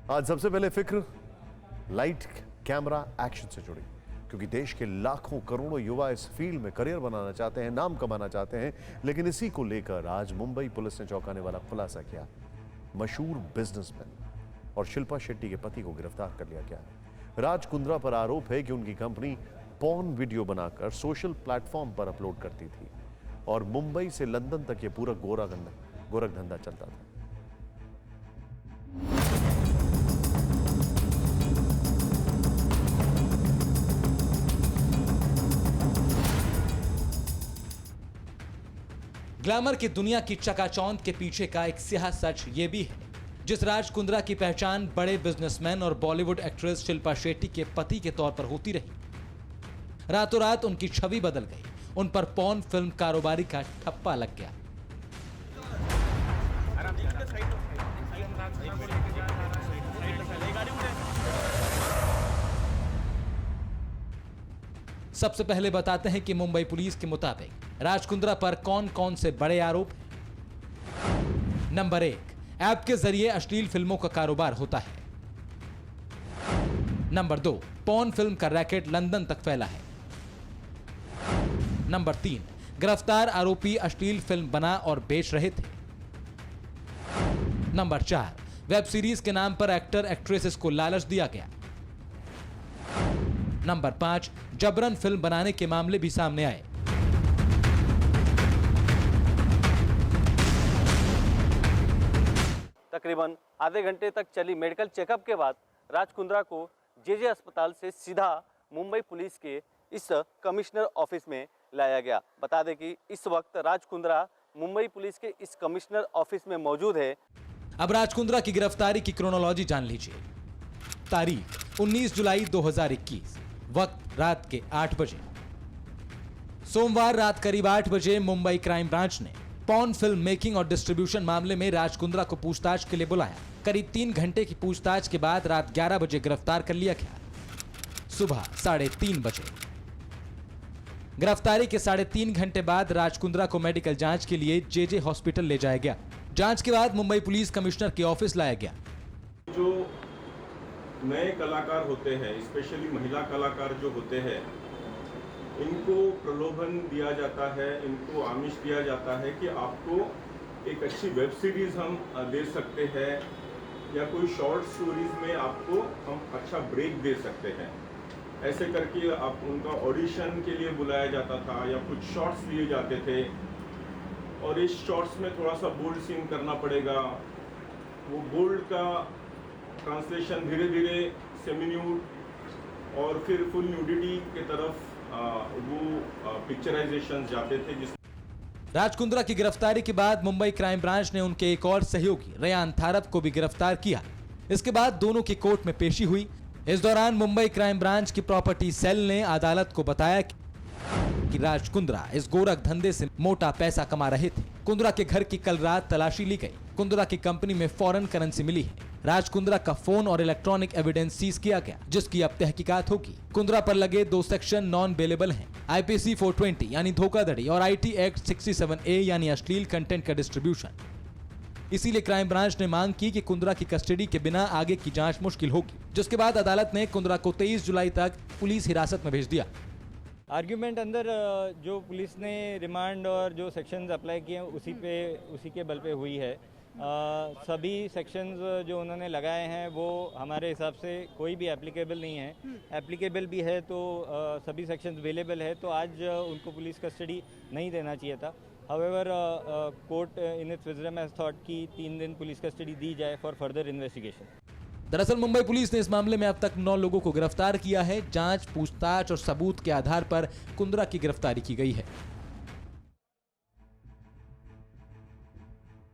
आज सबसे पहले फिक्र लाइट कैमरा एक्शन से जुड़ी, क्योंकि देश के लाखों करोड़ों युवा इस फील्ड में करियर बनाना चाहते हैं, नाम कमाना चाहते हैं। लेकिन इसी को लेकर आज मुंबई पुलिस ने चौंकाने वाला खुलासा किया। मशहूर बिजनेसमैन और शिल्पा शेट्टी के पति को गिरफ्तार कर लिया गया है। राज कुंद्रा पर आरोप है कि उनकी कंपनी पॉर्न वीडियो बनाकर सोशल प्लेटफॉर्म पर अपलोड करती थी और मुंबई से लंदन तक यह पूरा गोरख धंधा चलता था। ग्लैमर की दुनिया की चकाचौंध के पीछे का एक स्याह सच ये भी है, जिस राज कुंद्रा की पहचान बड़े बिजनेसमैन और बॉलीवुड एक्ट्रेस शिल्पा शेट्टी के पति के तौर पर होती रही, रातों रात उनकी छवि बदल गई। उन पर पॉर्न फिल्म कारोबारी का ठप्पा लग गया। सबसे पहले बताते हैं कि मुंबई पुलिस के मुताबिक राज कुंद्रा पर कौन कौन से बड़े आरोप हैं। नंबर 1, ऐप के जरिए अश्लील फिल्मों का कारोबार होता है। नंबर 2, पॉर्न फिल्म का रैकेट लंदन तक फैला है। नंबर 3, गिरफ्तार आरोपी अश्लील फिल्म बना और बेच रहे थे। नंबर 4, वेब सीरीज के नाम पर एक्टर एक्ट्रेसेस को लालच दिया गया। नंबर 5, जबरन फिल्म बनाने के मामले भी सामने आए। तकरीबन आधे घंटे तक चली मेडिकल चेकअप के बाद राज कुंद्रा को जेजे अस्पताल से सीधा मुंबई पुलिस के इस कमिश्नर ऑफिस में लाया गया। बता दें कि इस वक्त राज कुंद्रा मुंबई पुलिस के इस कमिश्नर ऑफिस में मौजूद है। अब राज कुंद्रा की गिरफ्तारी की क्रोनोलॉजी जान लीजिए। तारीख 19 जुलाई 2021, वक्त रात के 8 बजे। सोमवार रात करीब 8 बजे मुंबई क्राइम ब्रांच ने पॉर्न फिल्म मेकिंग और डिस्ट्रीब्यूशन मामले में राज कुंद्रा को पूछताछ के लिए बुलाया। करीब 3 घंटे की पूछताछ के बाद रात 11 बजे गिरफ्तार कर लिया गया। सुबह 3:30 बजे गिरफ्तारी के 3.5 घंटे बाद राज कुंद्रा को मेडिकल जांच के लिए जेजे हॉस्पिटल ले जाया गया। जांच के बाद मुंबई पुलिस कमिश्नर के ऑफिस लाया गया। जो नए कलाकार होते हैं, स्पेशली महिला कलाकार जो होते हैं, इनको प्रलोभन दिया जाता है, इनको आमिष दिया जाता है कि आपको एक अच्छी वेब सीरीज हम दे सकते हैं या कोई शॉर्ट स्टोरीज में आपको हम अच्छा ब्रेक दे सकते हैं। ऐसे करके आप उनका ऑडिशन के लिए बुलाया जाता था या कुछ शॉर्ट्स लिए जाते थे और इस शॉर्ट्स में थोड़ा सा बोल्ड सीन करना पड़ेगा। वो बोल्ड का ट्रांसलेशन धीरे धीरे सेमी न्यूड और फिर फुल न्यूडिटी की तरफ वो पिक्चराइजेशन जाते थे। राज कुंद्रा की गिरफ्तारी के बाद मुंबई क्राइम ब्रांच ने उनके एक और सहयोगी रेयान थारप को भी गिरफ्तार किया। इसके बाद दोनों की कोर्ट में पेशी हुई। इस दौरान मुंबई क्राइम ब्रांच की प्रॉपर्टी सेल ने अदालत को बताया कि राज कुंद्रा इस गोरख धंधे से मोटा पैसा कमा रहे थे। कुंद्रा के घर की कल रात तलाशी ली गई। कुंद्रा की कंपनी में फॉरेन करेंसी मिली है। राज कुंद्रा का फोन और इलेक्ट्रॉनिक एविडेंस सीज किया गया, जिसकी अब तहकीकात होगी। कुंद्रा पर लगे 2 सेक्शन नॉन बेलेबल हैं, IPC 420 यानी धोखाधड़ी और IT एक्ट 67A यानी अश्लील कंटेंट का डिस्ट्रीब्यूशन। इसीलिए क्राइम ब्रांच ने मांग की कि कुंद्रा की कस्टडी के बिना आगे की जांच मुश्किल होगी, जिसके बाद अदालत ने कुंद्रा को 23 जुलाई तक पुलिस हिरासत में भेज दिया। आर्ग्यूमेंट अंदर जो पुलिस ने रिमांड और जो सेक्शंस अप्लाई किए उसी के बल पे हुई है। सभी सेक्शंस जो उन्होंने लगाए हैं वो हमारे हिसाब से कोई भी एप्लीकेबल नहीं है। एप्लीकेबल भी है तो सभी सेक्शंस अवेलेबल है, तो आज उनको पुलिस कस्टडी नहीं देना चाहिए था। However court in its wisdom has thought कि 3 दिन पुलिस कस्टडी दी जाए फॉर फर्दर इन्वेस्टिगेशन। दरअसल मुंबई पुलिस ने इस मामले में अब तक 9 लोगों को गिरफ्तार किया है। जांच, पूछताछ और सबूत के आधार पर कुंद्रा की गिरफ्तारी की गई है।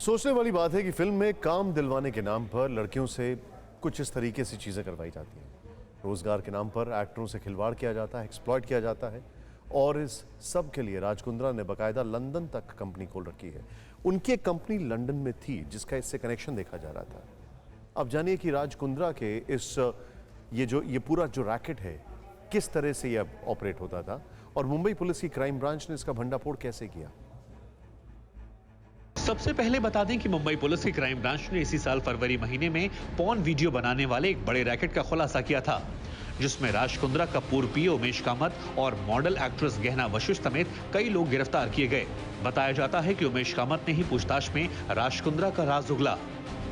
सोचने वाली बात है कि फिल्म में काम दिलवाने के नाम पर लड़कियों से कुछ इस तरीके से चीजें करवाई जाती हैं। रोजगार के नाम पर एक्टरों से खिलवाड़ किया जाता है, एक्सप्लॉइट किया जाता है और इस सब के लिए राज कुंद्रा ने बाकायदा लंदन तक कंपनी खोल रखी है। उनकी एक कंपनी लंदन में थी जिसका इससे कनेक्शन देखा जा रहा था। अब जानिए कि राज कुंद्रा के ये पूरा जो रैकेट है किस तरह से ये ऑपरेट होता था और मुंबई पुलिस की क्राइम ब्रांच ने इसका भंडाफोड़ कैसे किया। सबसे पहले बता दें कि मुंबई पुलिस की क्राइम ब्रांच ने इसी साल फरवरी महीने में पॉर्न वीडियो बनाने वाले एक बड़े रैकेट का खुलासा किया था, जिसमें राज कुंद्रा का पूर्व पीए उमेश कामत और मॉडल एक्ट्रेस गहना वशिष्ठ समेत कई लोग गिरफ्तार किए गए। बताया जाता है कि उमेश कामत ने ही पूछताछ में राज कुंद्रा का राज उगला।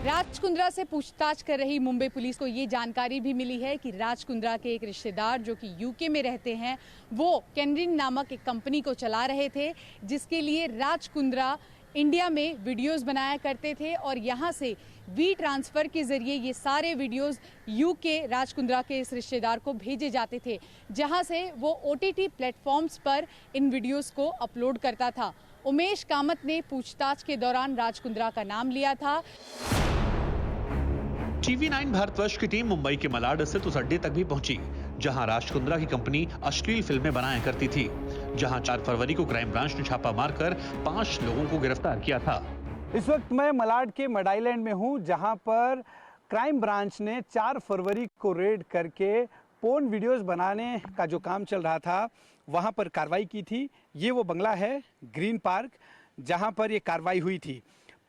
राज कुंद्रा से पूछताछ कर रही मुंबई पुलिस को ये जानकारी भी मिली है कि राज कुंद्रा के एक रिश्तेदार जो कि यूके में रहते हैं, वो कैनरिन नामक एक कंपनी को चला रहे थे, जिसके लिए राज कुंद्रा इंडिया में वीडियोस बनाया करते थे और यहाँ से वी ट्रांसफ़र के ज़रिए ये सारे वीडियोस यूके राज कुंद्रा के इस रिश्तेदार को भेजे जाते थे, जहाँ से वो OTT प्लेटफॉर्म्स पर इन वीडियोस को अपलोड करता था। उमेश कामत ने पूछताछ के दौरान राज कुंद्रा का नाम लिया था। TV9 भारतवर्ष की टीम मुंबई के मलाड स्थित उस अड्डे तक भी पहुंची, जहां राज कुंद्रा की कंपनी अश्लील फिल्में बनाया करती थी, जहां 4 फरवरी को क्राइम ब्रांच ने छापा मारकर 5 लोगों को गिरफ्तार किया था। इस वक्त मैं मलाड के मडाईलैंड में हूं, जहां पर क्राइम ब्रांच ने 4 फरवरी को रेड करके पोर्न वीडियोस बनाने का जो काम चल रहा था, वहां पर कार्रवाई की थी। ये वो बंगला है ग्रीन पार्क, जहां पर ये कार्रवाई हुई थी।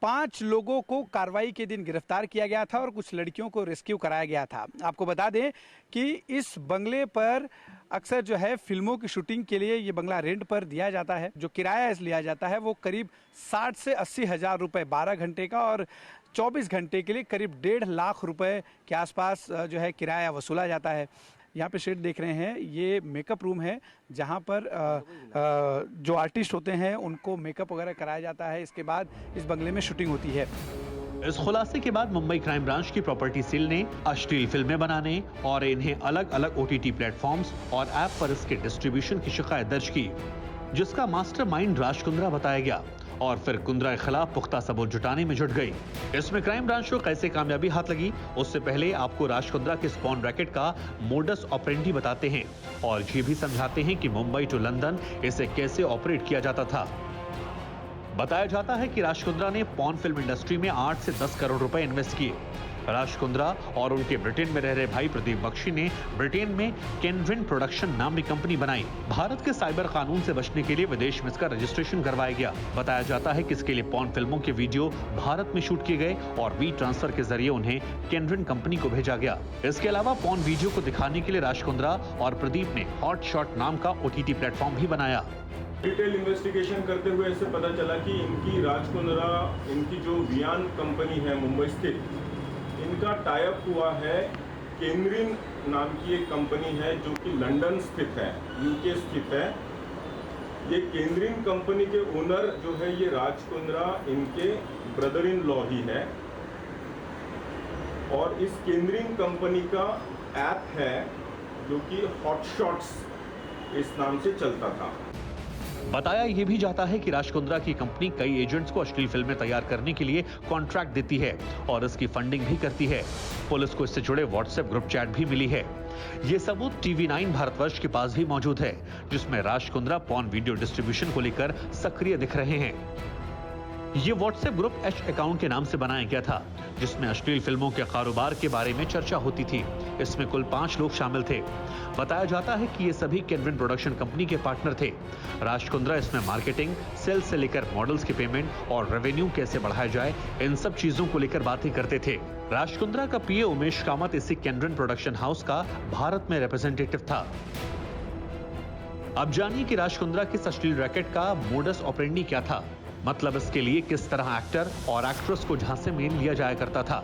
5 लोगों को कार्रवाई के दिन गिरफ्तार किया गया था और कुछ लड़कियों को रेस्क्यू कराया गया था। आपको बता दें कि इस बंगले पर अक्सर जो है फिल्मों की शूटिंग के लिए ये बंगला रेंट पर दिया जाता है। जो किराया लिया जाता है वो करीब 60 से 80 हज़ार रुपये 12 घंटे का और 24 घंटे के लिए करीब 1.5 लाख रुपए के आसपास जो है किराया वसूला जाता है। यहाँ पे शेड देख रहे हैं, ये मेकअप रूम है, जहाँ पर जो आर्टिस्ट होते हैं उनको मेकअप वगैरह कराया जाता है। इसके बाद इस बंगले में शूटिंग होती है। इस खुलासे के बाद मुंबई क्राइम ब्रांच की प्रॉपर्टी सेल ने अश्लील फिल्में बनाने और इन्हें अलग अलग OTT प्लेटफॉर्म्स और ऐप पर इसके डिस्ट्रीब्यूशन की शिकायत दर्ज की, जिसका मास्टरमाइंड राज कुंद्रा बताया गया और फिर कुंद्रा के खिलाफ पुख्ता सबूत जुटाने में जुट गई। इसमें क्राइम ब्रांच को कैसे कामयाबी हाथ लगी, उससे पहले आपको राज कुंद्रा के स्पॉन रैकेट का मोडस ऑपरेंडी बताते हैं और ये भी समझाते हैं कि मुंबई टू लंदन इसे कैसे ऑपरेट किया जाता था। बताया जाता है कि राज कुंद्रा ने पॉर्न फिल्म इंडस्ट्री में 8 से 10 करोड़ रुपए इन्वेस्ट किए। राज कुंद्रा और उनके ब्रिटेन में रह रहे भाई प्रदीप बख्शी ने ब्रिटेन में कैनरिन प्रोडक्शन नाम की कंपनी बनाई। भारत के साइबर कानून से बचने के लिए विदेश में इसका रजिस्ट्रेशन करवाया गया। बताया जाता है कि इसके लिए पॉर्न फिल्मों के वीडियो भारत में शूट किए गए और वी ट्रांसफर के जरिए उन्हें कैनरिन कंपनी को भेजा गया। इसके अलावा पॉर्न वीडियो को दिखाने के लिए राज कुंद्रा और प्रदीप ने हॉट शॉट नाम का OTT प्लेटफॉर्म भी बनाया। डिटेल इन्वेस्टिगेशन करते हुए ऐसे पता चला कि इनकी राज कुंद्रा, इनकी जो वियान कंपनी है मुंबई स्थित, इनका टाई अप हुआ है कैनरिन नाम की एक कंपनी है जो कि लंदन स्थित है, यूके स्थित है। ये कैनरिन कंपनी के ओनर जो है ये राज कुंद्रा इनके ब्रदर इन लॉ ही है और इस कैनरिन कंपनी का ऐप है जो कि हॉट शॉट्स इस नाम से चलता था। बताया यह भी जाता है कि राज कुंद्रा की कंपनी कई एजेंट्स को अश्लील फिल्में तैयार करने के लिए कॉन्ट्रैक्ट देती है और इसकी फंडिंग भी करती है। पुलिस को इससे जुड़े व्हाट्सएप ग्रुप चैट भी मिली है। ये सबूत TV9 भारतवर्ष के पास भी मौजूद है, जिसमें Raj Kundra porn video distribution को लेकर सक्रिय दिख रहे हैं। ये व्हाट्सएप ग्रुप H अकाउंट के नाम से बनाया गया था, जिसमें अश्लील फिल्मों के कारोबार के बारे में चर्चा होती थी। इसमें कुल 5 लोग शामिल थे। बताया जाता है कि ये सभी कैनरिन प्रोडक्शन कंपनी के पार्टनर थे। राज कुंद्रा इसमें मार्केटिंग, सेल्स से लेकर मॉडल्स के पेमेंट और रेवेन्यू कैसे बढ़ाया जाए, इन सब चीजों को लेकर बातें करते थे। राज कुंद्रा का पीए उमेश कामत इसी कैनरिन प्रोडक्शन हाउस का भारत में रिप्रेजेंटेटिव था। अब जानिए कि राज कुंद्रा की अश्लील रैकेट का मोडस ऑपरेंडी क्या था, मतलब इसके लिए किस तरह एक्टर और एक्ट्रेस को झांसे में लिया जाया करता था।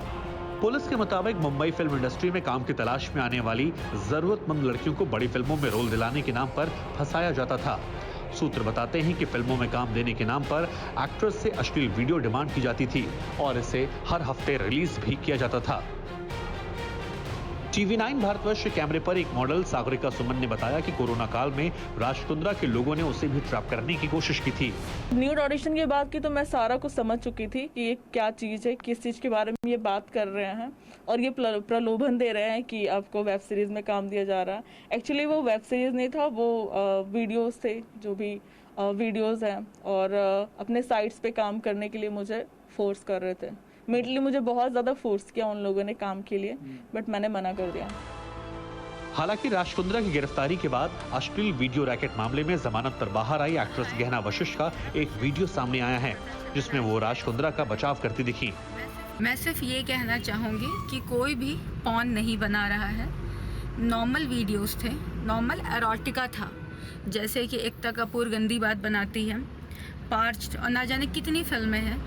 पुलिस के मुताबिक मुंबई फिल्म इंडस्ट्री में काम की तलाश में आने वाली जरूरतमंद लड़कियों को बड़ी फिल्मों में रोल दिलाने के नाम पर फंसाया जाता था। सूत्र बताते हैं कि फिल्मों में काम देने के नाम पर एक्ट्रेस से अश्लील वीडियो डिमांड की जाती थी और इसे हर हफ्ते रिलीज भी किया जाता था। TV9 भारतवर्ष के कैमरे पर एक मॉडल सागरिका सुमन ने बताया कि कोरोना काल में राज कुंद्रा के लोगों ने उसे भी ट्रैप करने की कोशिश की थी। न्यूड ऑडिशन के बाद की तो मैं सारा कुछ समझ चुकी थी कि ये क्या चीज़ है, किस चीज़ के बारे में ये बात कर रहे हैं और ये प्रलोभन दे रहे हैं कि आपको वेब सीरीज़ में काम दिया जा रहा है। एक्चुअली वो वेब सीरीज़ नहीं था, वो वीडियोज़ थे, जो भी वीडियोज़ हैं और अपने साइट्स पे काम करने के लिए मुझे फोर्स कर रहे थे। मेंटली मुझे बहुत ज़्यादा फोर्स किया उन लोगों ने काम के लिए, बट मैंने मना कर दिया। हालांकि राज कुंद्रा की गिरफ्तारी के बाद अश्लील वीडियो रैकेट मामले में जमानत पर बाहर आई एक्ट्रेस गहना वशिष्ठ का एक वीडियो सामने आया है, जिसमें वो राज कुंद्रा का बचाव करती दिखी। मैं सिर्फ ये कहना चाहूँगी कि कोई भी पॉर्न नहीं बना रहा है। नॉर्मल वीडियोस थे, नॉर्मल एरोटिका था, जैसे कि एकता कपूर गंदी बात बनाती है, पार्च और ना जाने कितनी फिल्में हैं।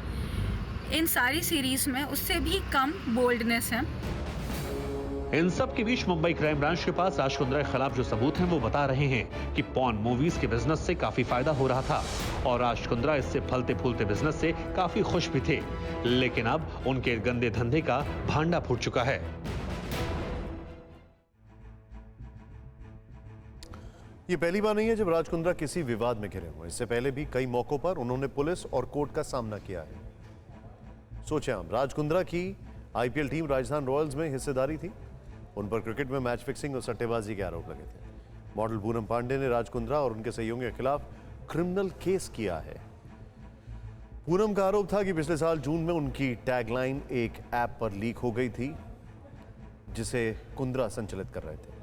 इन सारी सीरीज में उससे भी कम बोल्डनेस है। इन सब के बीच मुंबई क्राइम ब्रांच के पास राज कुंद्रा के खिलाफ जो सबूत हैं वो बता रहे हैं कि पॉर्न मूवीज के बिजनेस से काफी फायदा हो रहा था और राज कुंद्रा इससे फलते फूलते बिजनेस से काफी खुश भी थे, लेकिन अब उनके गंदे धंधे का भांडा फूट चुका है। ये पहली बार नहीं है जब राज कुंद्रा किसी विवाद में घिरे हुए। इससे पहले भी कई मौकों पर उन्होंने पुलिस और कोर्ट का सामना किया है। सोचें आप, राज कुंद्रा की आईपीएल टीम राजस्थान रॉयल्स में हिस्सेदारी थी। उन पर क्रिकेट में मैच फिक्सिंग और सट्टेबाजी के आरोप लगे थे। मॉडल पूनम पांडे ने राज कुंद्रा और उनके सहयोगियों के खिलाफ क्रिमिनल केस किया है। पूनम का आरोप था कि पिछले साल जून में उनकी टैगलाइन एक ऐप पर लीक हो गई थी, जिसे कुंद्रा संचालित कर रहे थे।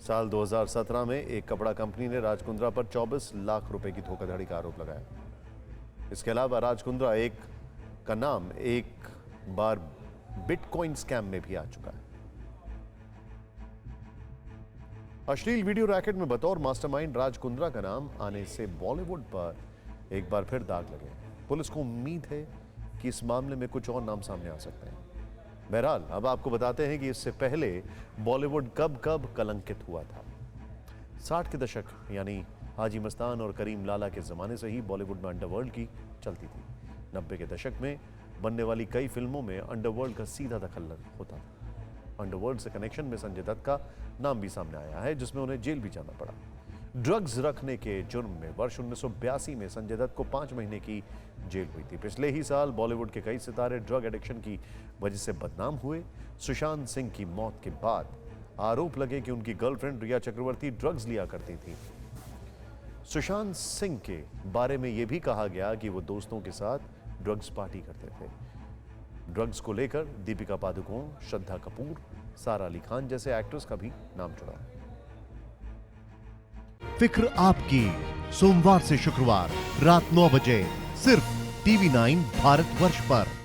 साल 2017 में एक कपड़ा कंपनी ने राज कुंद्रा पर 24 लाख रुपए की धोखाधड़ी का आरोप लगाया। इसके अलावा राज कुंद्रा का नाम एक बार बिटकॉइन स्कैम में भी आ चुका है। अश्लील वीडियो रैकेट में बतौर मास्टरमाइंड राज कुंद्रा का नाम आने से बॉलीवुड पर एक बार फिर दाग लगे। पुलिस को उम्मीद है कि इस मामले में कुछ और नाम सामने आ सकते हैं। बहरहाल अब आपको बताते हैं कि इससे पहले बॉलीवुड कब कब कलंकित हुआ था। 60 के दशक यानी हाजी मस्तान और करीम लाला के जमाने से ही बॉलीवुड में अंडरवर्ल्ड की चलती थी। 90 के दशक में बनने वाली कई फिल्मों में अंडरवर्ल्ड का सीधा दखल होता था। अंडरवर्ल्ड से कनेक्शन में संजय दत्त का नाम भी सामने आया है, जिसमें उन्हें जेल भी जाना पड़ा। ड्रग्स रखने के जुर्म में वर्ष 1982 में संजय दत्त को 5 महीने की जेल हुई थी। पिछले ही साल बॉलीवुड के कई सितारे ड्रग एडिक्शन की वजह से बदनाम हुए। सुशांत सिंह की मौत के बाद आरोप लगे कि उनकी गर्लफ्रेंड रिया चक्रवर्ती ड्रग्स लिया करती थी। सुशांत सिंह के बारे में यह भी कहा गया कि वो दोस्तों के साथ ड्रग्स पार्टी करते थे। ड्रग्स को लेकर दीपिका पादुकोण, श्रद्धा कपूर, सारा अली खान जैसे एक्टर्स का भी नाम जुड़ा। फिक्र आपकी, सोमवार से शुक्रवार रात 9 बजे सिर्फ TV9 भारतवर्ष पर।